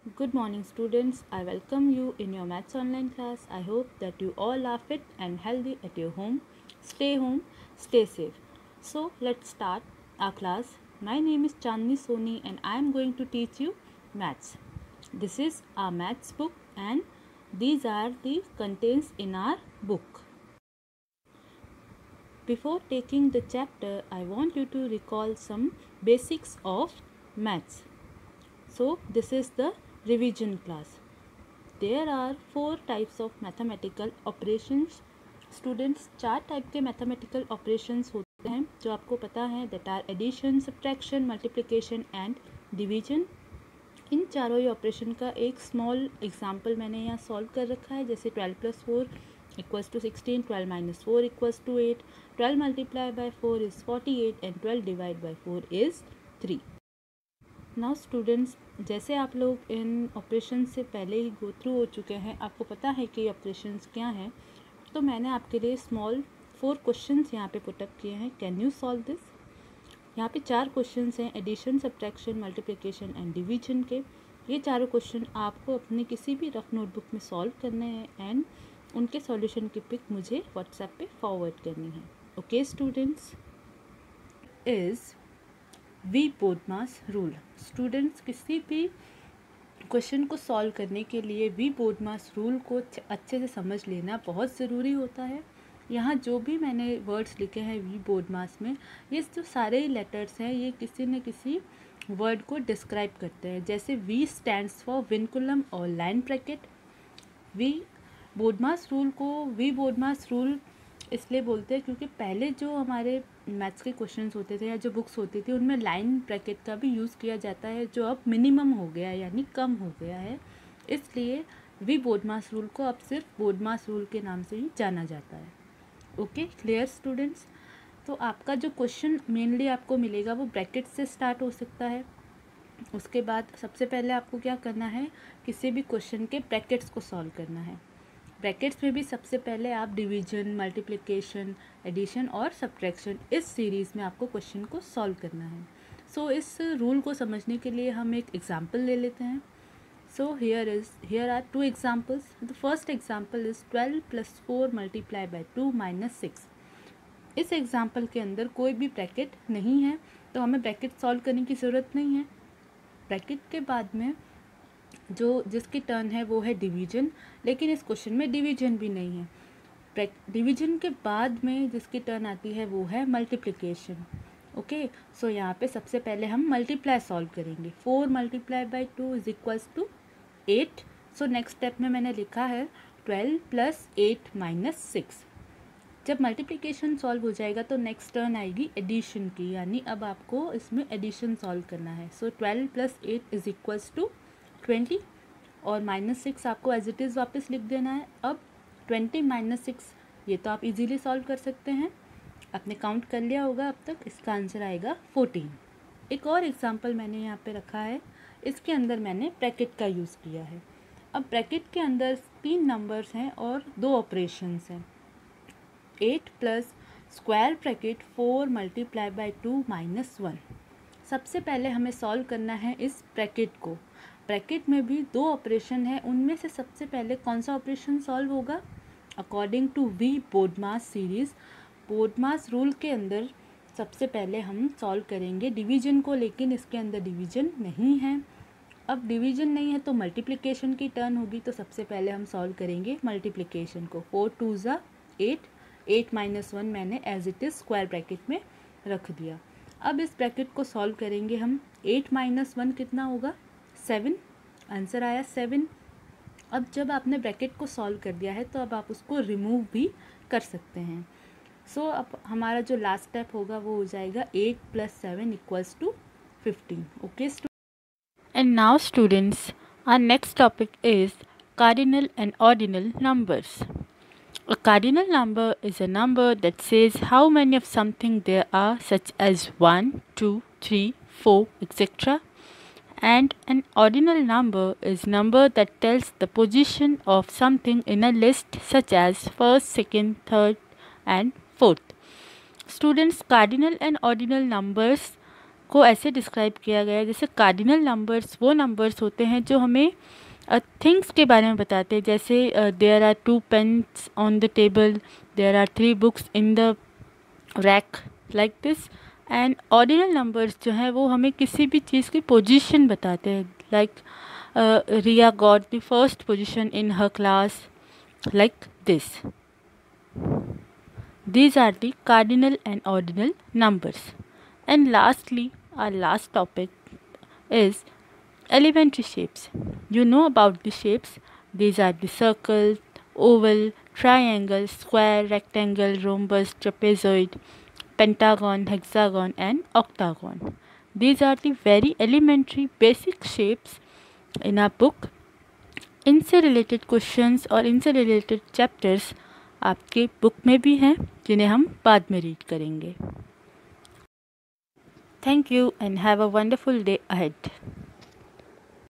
Good morning, students. I welcome you in your Maths online class. I hope that you all are fit and healthy at your home. Home, stay safe. So, let's start our class. My name is Chandni Soni and I am going to teach you Maths. This is our Maths book and these are the contents in our book. Before taking the chapter, I want you to recall some basics of Maths. So, this is the revision class. There are 4 types of mathematical operations. Students, 4 type के mathematical operations होते हैं जो आपको पता है, that are addition, subtraction, multiplication and division. इन चारों ही ऑपरेशन का एक स्मॉल एग्जांपल मैंने यहाँ सॉल्व कर रखा है, जैसे 12 + 4 = 16, 12 - 4 = 8, 12 × 4 is 48 and 12 ÷ 4 is 3. Now students, जैसे आप लोग इन ऑपरेशन से पहले ही गो थ्रू हो चुके हैं, आपको पता है कि ऑपरेशंस क्या हैं, तो मैंने आपके लिए स्मॉल 4 क्वेश्चंस यहाँ पे पुटअप किए हैं. Can you solve this? यहाँ पे 4 क्वेश्चंस हैं addition, subtraction, multiplication and division के. ये चारों क्वेश्चन आपको अपने किसी भी रफ नोटबुक में सॉल्व करने हैं एंड उनके सॉल्यूशन की पिक मुझे व्हाट्सएप पे फॉरवर्ड करनी है. Okay students, is V BODMAS rule. Students, किसी भी क्वेश्चन को सॉल्व करने के लिए वी बोडमास रूल को अच्छे से समझ लेना बहुत ज़रूरी होता है. यहाँ जो भी मैंने वर्ड्स लिखे हैं वी बोडमास में, ये जो सारे लेटर्स हैं ये किसी न किसी वर्ड को डिस्क्राइब करते हैं. जैसे वी स्टैंड्स फॉर विनकुलम और line bracket. V BODMAS rule को वी बोडमास रूल इसलिए बोलते हैं क्योंकि पहले जो हमारे मैथ्स के क्वेश्चंस होते थे या जो बुक्स होती थी उनमें लाइन ब्रैकेट का भी यूज़ किया जाता है, जो अब मिनिमम हो गया है, यानी कम हो गया है. इसलिए वी बोडमास रूल को अब सिर्फ बोडमास रूल के नाम से ही जाना जाता है. Okay, clear students? तो आपका जो क्वेश्चन मेनली आपको मिलेगा वो ब्रैकेट से स्टार्ट हो सकता है. उसके बाद सबसे पहले आपको क्या करना है, किसी भी क्वेश्चन के ब्रैकेट्स को सॉल्व करना है. ब्रैकेट्स में भी सबसे पहले आप डिवीजन, मल्टीप्लिकेशन, एडिशन और सब्ट्रैक्शन, इस सीरीज़ में आपको क्वेश्चन को सॉल्व करना है. सो इस रूल को समझने के लिए हम एक एग्जांपल ले लेते हैं. So here are 2 examples. The first example is 12 + 4 × 2 - 6. इस एग्जांपल के अंदर कोई भी ब्रैकेट नहीं है, तो हमें ब्रैकेट सॉल्व करने की ज़रूरत नहीं है. ब्रैकेट के बाद में जो जिसकी टर्न है वो है डिवीजन, लेकिन इस क्वेश्चन में डिवीजन भी नहीं है. डिवीजन के बाद में जिसकी टर्न आती है वो है मल्टीप्लिकेशन. ओके, सो यहाँ पे सबसे पहले हम मल्टीप्लाई सॉल्व करेंगे. 4 × 2 = 8. सो नेक्स्ट स्टेप में मैंने लिखा है 12 + 8 - 6. जब मल्टीप्लिकेशन सॉल्व हो जाएगा तो नेक्स्ट टर्न आएगी एडिशन की, यानी अब आपको इसमें एडिशन सॉल्व करना है. सो 12 + 8 = 20 और -6 आपको एज इट इज़ वापस लिख देना है. अब 20 - 6 ये तो आप इजीली सॉल्व कर सकते हैं, आपने काउंट कर लिया होगा अब तक. इसका आंसर आएगा 14. एक और एग्जांपल मैंने यहाँ पे रखा है, इसके अंदर मैंने ब्रैकेट का यूज़ किया है. अब ब्रैकेट के अंदर 3 नंबर्स हैं और 2 ऑपरेशंस हैं. 8 + स्क्वायर ब्रैकेट 4 × 2 - 1. सबसे पहले हमें सॉल्व करना है इस ब्रैकेट को. ब्रैकेट में भी 2 ऑपरेशन है, उनमें से सबसे पहले कौन सा ऑपरेशन सॉल्व होगा? According to V BODMAS series, BODMAS rule के अंदर सबसे पहले हम सॉल्व करेंगे डिवीजन को, लेकिन इसके अंदर डिवीजन नहीं है. अब डिवीजन नहीं है तो मल्टीप्लिकेशन की टर्न होगी, तो सबसे पहले हम सॉल्व करेंगे मल्टीप्लिकेशन को. 4 × 2 = 8, 8 - 1 मैंने as it is square bracket में रख दिया. अब इस ब्रैकेट को सॉल्व करेंगे हम. 8 - 1 कितना होगा? 7. आंसर आया 7. अब जब आपने ब्रैकेट को सॉल्व कर दिया है तो अब आप उसको रिमूव भी कर सकते हैं. सो अब हमारा जो लास्ट स्टेप होगा वो हो जाएगा 8 + 7 = 15. Okay and now students, our next topic is cardinal and ordinal numbers. A cardinal number is a number that says how many of something there are, such as 1, 2, 3, 4, etc. And an ordinal number is number that tells the position of something in a list, such as first, second, third and fourth. Students, cardinal and ordinal numbers को ऐसे describe किया गया है जैसे cardinal numbers वो numbers होते हैं जो हमें थिंग्स के बारे में बताते हैं, जैसे there are 2 pens on the table, there are 3 books in the rack, like this. And ordinal numbers जो हैं वो हमें किसी भी चीज़ की पोजीशन बताते हैं, like Riya got the first position in her class, like this. These are the cardinal and ordinal numbers. And lastly, our last topic is elementary shapes. You know about the shapes. These are the circle, oval, triangle, square, rectangle, rhombus, trapezoid, pentagon, hexagon and octagon. These are the very elementary basic shapes in our book. इनसे related questions और इनसे related chapters आपके book में भी हैं जिन्हें हम बाद में रीड करेंगे। Thank you and have a wonderful day ahead.